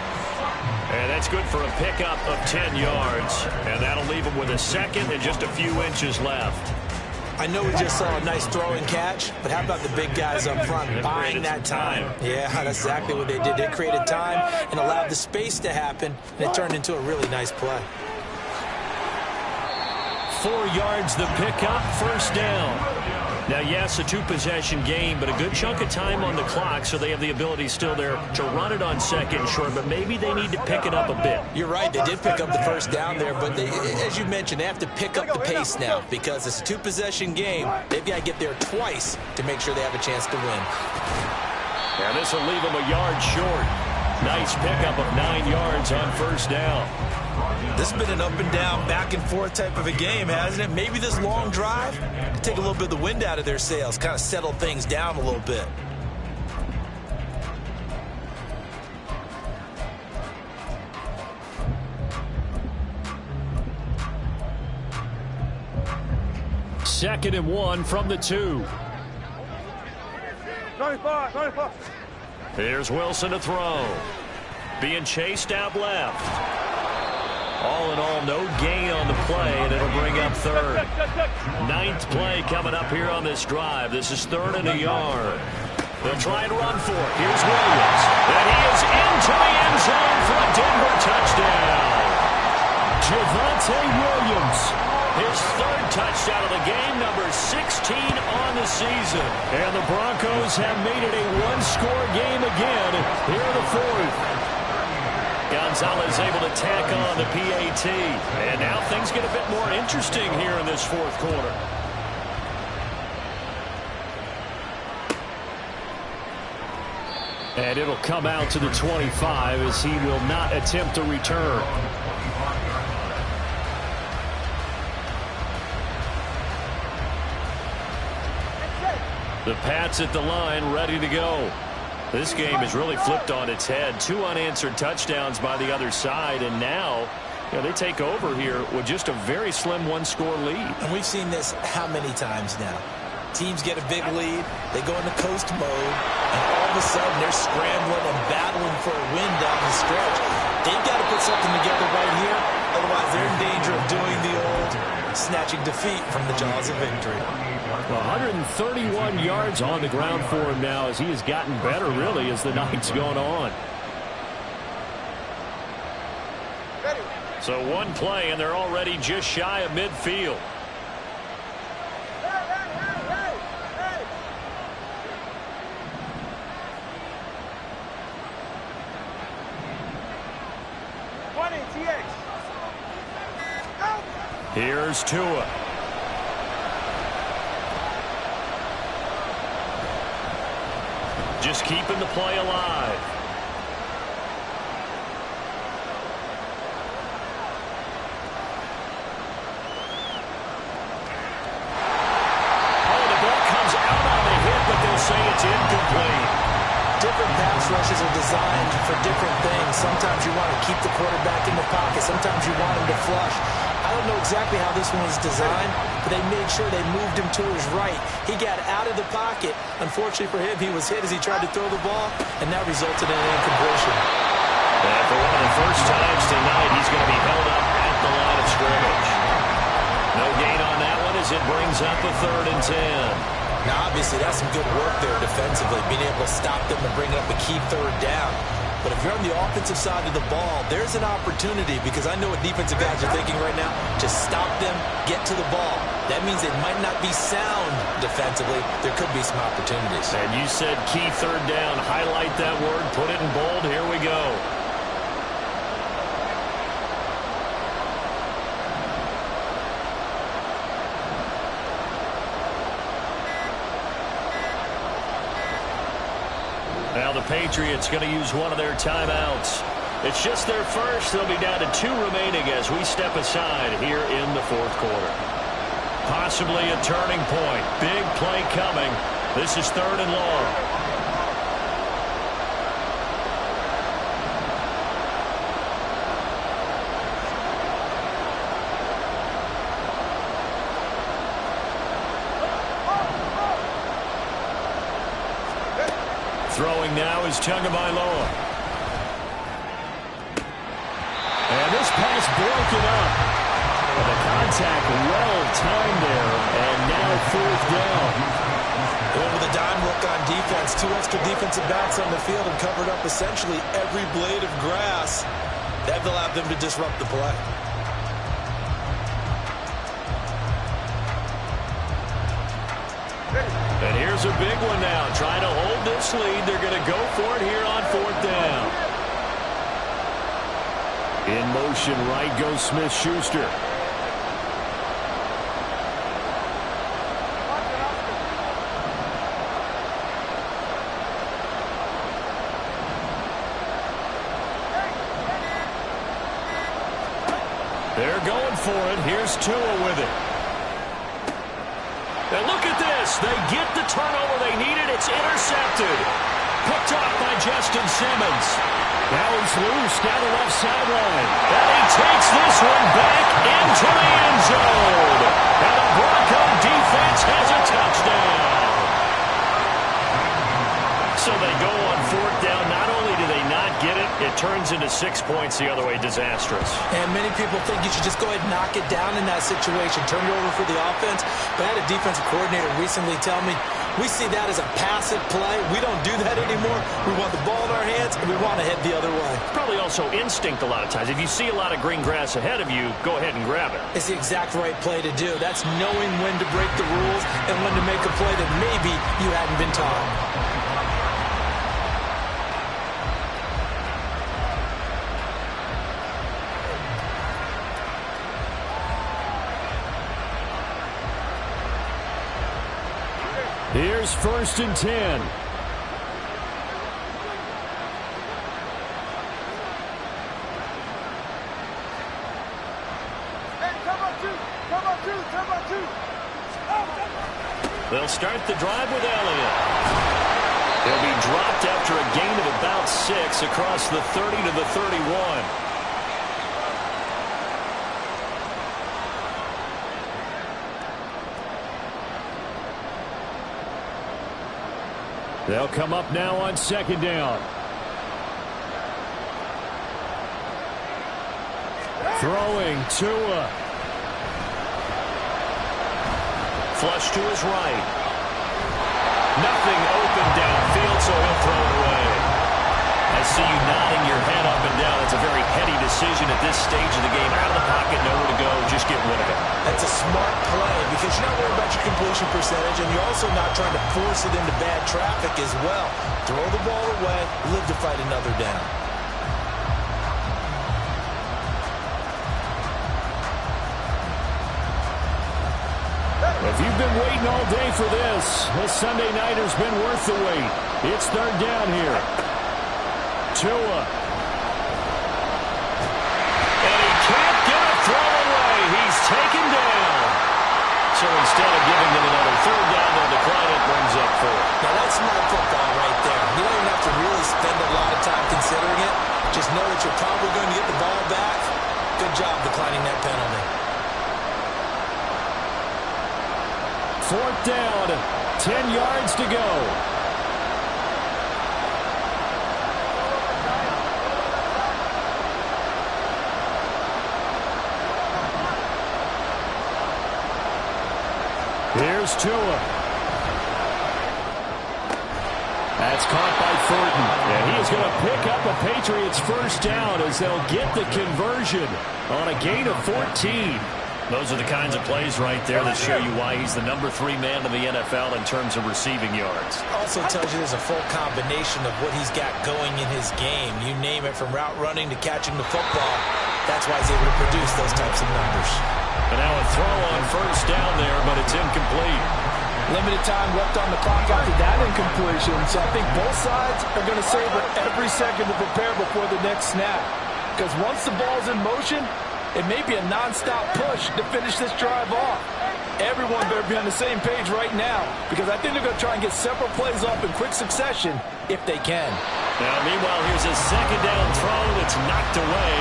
And that's good for a pickup of 10 yards. And that'll leave them with a second and just a few inches left. I know we just saw a nice throw and catch, but how about the big guys up front buying that time? Yeah, that's exactly what they did. They created time and allowed the space to happen, and it turned into a really nice play. 4 yards the pickup, first down. Now, yes, a 2-possession game, but a good chunk of time on the clock, so they have the ability still there to run it on second short, but maybe they need to pick it up a bit. You're right. They did pick up the first down there, but they, as you mentioned, they have to pick up the pace now because it's a 2-possession game. They've got to get there twice to make sure they have a chance to win. Now, this will leave them a yard short. Nice pickup of 9 yards on first down. This has been an up and down, back and forth type of a game, hasn't it? Maybe this long drive could take a little bit of the wind out of their sails, kind of settle things down a little bit. Second and 1 from the 2. 25. Here's Wilson to throw. Being chased out left. All in all, no gain on the play, and it'll bring up third. 9th play coming up here on this drive. This is 3rd and a yard. They'll try and run for it. Here's Williams. And he is into the end zone for a Denver touchdown. Javonte Williams. His 3rd touchdown of the game, number 16 on the season. And the Broncos have made it a one-score game again here in the 4th. Gonzalez able to tack on the PAT. And now things get a bit more interesting here in this 4th quarter. And it'll come out to the 25 as he will not attempt a return. The Pats at the line, ready to go. This game has really flipped on its head. 2 unanswered touchdowns by the other side, and now they take over here with just a very slim one-score lead. And we've seen this how many times now? Teams get a big lead, they go into coast mode, and all of a sudden they're scrambling and battling for a win down the stretch. They've got to put something together right here, otherwise they're in danger of doing the old snatching defeat from the jaws of victory. 131 yards on the ground for him now as he has gotten better, really, as the night's gone on. So 1 play, and they're already just shy of midfield. Here's Tua. Just keeping the play alive. Oh, the ball comes out on the hit, but they'll say it's incomplete. Different pass rushes are designed for different things. Sometimes you want to keep the quarterback in the pocket. Sometimes you want him to flush. I don't know exactly how this one was designed, but they made sure they moved him to his right. He got out of the pocket. Unfortunately for him, he was hit as he tried to throw the ball, and that resulted in an incompletion. And for one of the first times tonight, he's going to be held up at the line of scrimmage. No gain on that one as it brings up a 3rd and 10. Now, obviously, that's some good work there defensively, being able to stop them and bring up a key third down. But if you're on the offensive side of the ball, there's an opportunity, because I know what defensive guys are thinking right now, to stop them, get to the ball. That means it might not be sound defensively. There could be some opportunities. And you said key third down. Highlight that word. Put it in bold. Here we go. Now the Patriots going to use one of their timeouts. It's just their first. They'll be down to 2 remaining as we step aside here in the fourth quarter. Possibly a turning point. Big play coming. This is 3rd and long. Throwing now is Tagovailoa. And this pass broken up. And the contact well-timed there. And now 4th down. Going with a dime look on defense. 2 extra defensive backs on the field and covered up essentially every blade of grass. That allowed them to disrupt the play. And here's a big one now. Trying to hold this lead. They're going to go for it here on 4th down. In motion, right goes Smith-Schuster. They're going for it. Here's Tua with it. And look at this. They get the turnover they needed. It's intercepted. Picked off by Justin Simmons. Now he's loose down the left sideline. And he takes this one back into the end zone. And the Bronco defense has a touchdown. So they go on 4th down. Not only do they not get it, it turns into 6 points the other way. Disastrous. And many people think you should just go ahead and knock it down in that situation. Turn it over for the offense. But I had a defensive coordinator recently tell me, we see that as a passive play. We don't do that anymore. We want the ball in our hands, and we want to head the other way. Probably also instinct a lot of times. If you see a lot of green grass ahead of you, go ahead and grab it. It's the exact right play to do. That's knowing when to break the rules and when to make a play that maybe you hadn't been taught. Here's 1st and 10. They'll start the drive with Elliott. They'll be dropped after a gain of about 6 across the 30 to the 31. They'll come up now on 2nd down. Throwing Tua. Flush to his right. Nothing open downfield, so he'll throw it away. I see you nodding your head up and down. It's a very heady decision at this stage of the game. Out of the pocket, nowhere to go, just get rid of it. That's a smart play because you're not worried about your completion percentage, and you're also not trying to force it into bad traffic as well. Throw the ball away, live to fight another down. If you've been waiting all day for this Sunday nighter's been worth the wait. It's 3rd down here. Tua. And he can't get a throw away. He's taken down. So instead of giving them another 3rd down, they'll decline it, brings up 4. Now that's smart football right there. You don't even have to really spend a lot of time considering it. Just know that you're probably going to get the ball back. Good job declining that penalty. 4th down, 10 yards to go. Here's Tua. That's caught by Thornton. And he is going to pick up a Patriots first down as they'll get the conversion on a gain of 14. Those are the kinds of plays right there that show you why he's the number 3 man in the NFL in terms of receiving yards. Also tells you there's a full combination of what he's got going in his game. You name it, from route running to catching the football. That's why he's able to produce those types of numbers. And now a throw on first down there, but it's incomplete. Limited time left on the clock after that incompletion, so I think both sides are going to savor every second to prepare before the next snap. Because once the ball's in motion, it may be a non-stop push to finish this drive off. Everyone better be on the same page right now, because I think they're going to try and get several plays off in quick succession if they can. Now, meanwhile, here's a second down throw that's knocked away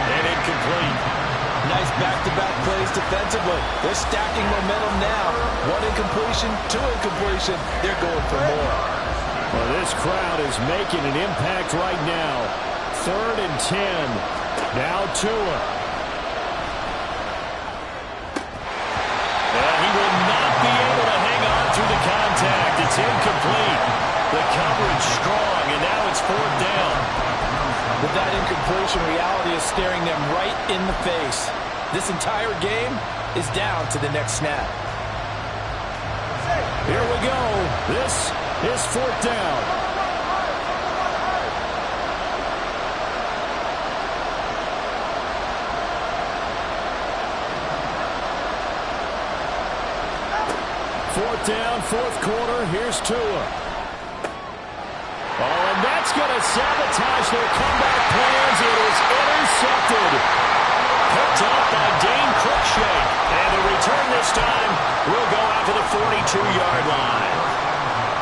and incomplete. Nice back-to-back plays defensively. They're stacking momentum now. 1 incompletion, 2 incompletion. They're going for more. Well, this crowd is making an impact right now. 3rd and 10. Now Tua. And he will not be able to hang on through the contact. It's incomplete. The coverage strong, and now it's 4th down. With that incompletion, reality is staring them right in the face. This entire game is down to the next snap. Here we go. This is 4th down. Fourth down, 4th quarter. Here's Tua. Oh, and that's going to sabotage their comeback plans. It is intercepted. Picked up by Dane Cruikshank. And the return this time will go out to the 42-yard line.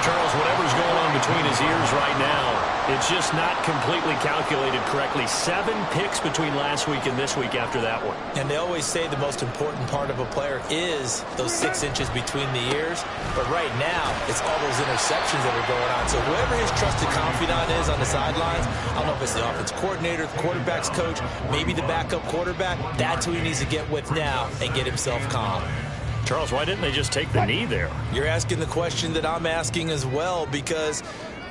Charles, whatever's going on between his ears right now, it's just not completely calculated correctly. 7 picks between last week and this week after that one. And they always say the most important part of a player is those 6 inches between the ears. But right now, it's all those interceptions that are going on. So whoever his trusted confidant is on the sidelines, I don't know if it's the offense coordinator, the quarterback's coach, maybe the backup quarterback, that's who he needs to get with now and get himself calm. Charles, why didn't they just take the knee there? You're asking the question that I'm asking as well, because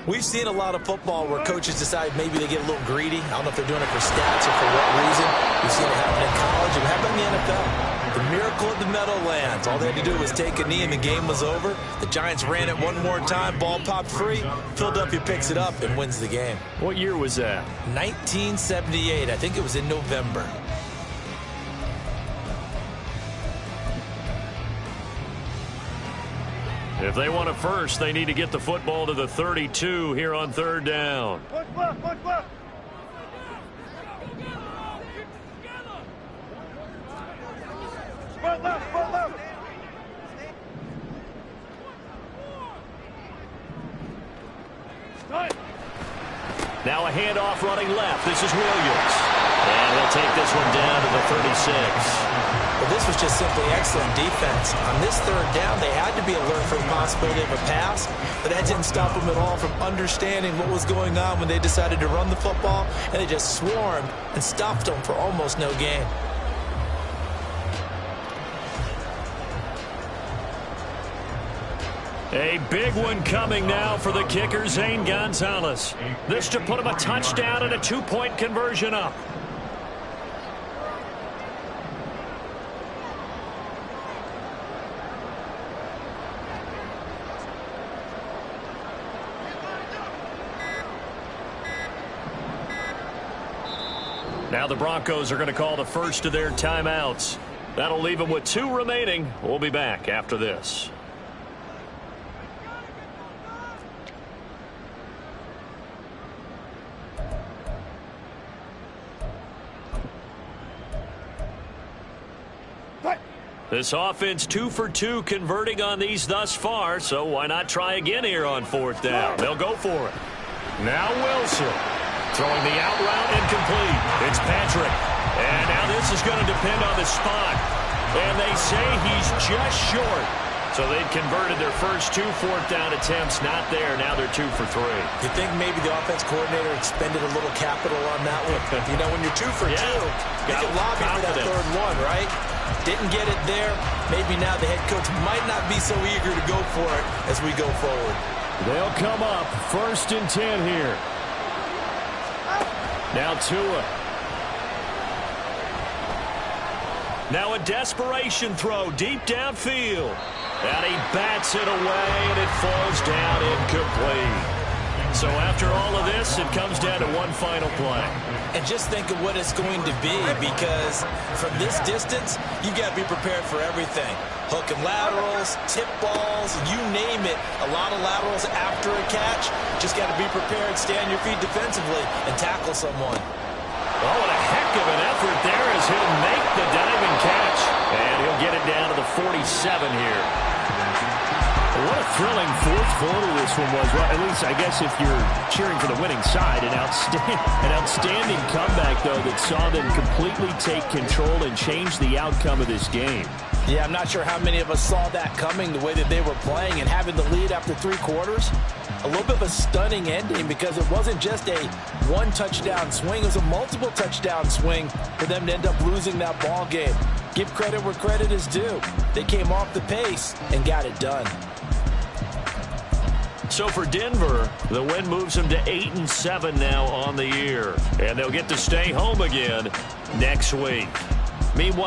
we've seen a lot of football where coaches decide maybe they get a little greedy. I don't know if they're doing it for stats or for what reason. We've seen it happen in college. It happened in the NFL. The miracle of the Meadowlands. All they had to do was take a knee and the game was over. The Giants ran it one more time. Ball popped free. Philadelphia picks it up and wins the game. What year was that? 1978. I think it was in November. If they want it first, they need to get the football to the 32 here on 3rd down. Push left, push left. Spread left, spread left. Now a handoff running left. This is Williams. And he'll take this one down to the 36. Well, this was just simply excellent defense. On this 3rd down, they had to be alert for the possibility of a pass, but that didn't stop them at all from understanding what was going on when they decided to run the football, and they just swarmed and stopped them for almost no gain. A big one coming now for the kicker, Zane Gonzalez. This to put him a touchdown and a 2-point conversion up. Now the Broncos are going to call the first of their timeouts. That'll leave them with 2 remaining. We'll be back after this. This offense 2 for 2 converting on these thus far, so why not try again here on 4th down? They'll go for it. Now Wilson throwing the out route incomplete. It's Patrick. And now this is going to depend on the spot. And they say he's just short. So they've converted their first 2 4th down attempts. Not there. Now they're 2 for 3. You think maybe the offense coordinator expended a little capital on that one? You know, when you're 2 for 2, you can lobby for that 3rd one, right? Didn't get it there. Maybe now the head coach might not be so eager to go for it as we go forward. They'll come up 1st and 10 here. Now Tua. Now a desperation throw deep downfield. And he bats it away, and it falls down incomplete. So after all of this, it comes down to one final play. And just think of what it's going to be, because from this distance, you've got to be prepared for everything. Hook and laterals, tip balls, you name it. A lot of laterals after a catch. Just got to be prepared, stay on your feet defensively, and tackle someone. Oh, what a heck of an effort there as he'll make the diving catch. And he'll get it down to the 47 here. What a thrilling fourth quarter this one was. Well, at least I guess if you're cheering for the winning side, an outstanding comeback, though, that saw them completely take control and change the outcome of this game. Yeah, I'm not sure how many of us saw that coming, the way that they were playing and having the lead after 3 quarters. A little bit of a stunning ending, because it wasn't just a one-touchdown swing. It was a multiple touchdown swing for them to end up losing that ball game. Give credit where credit is due. They came off the pace and got it done. So for Denver, the win moves them to 8-7 now on the year. And they'll get to stay home again next week. Meanwhile,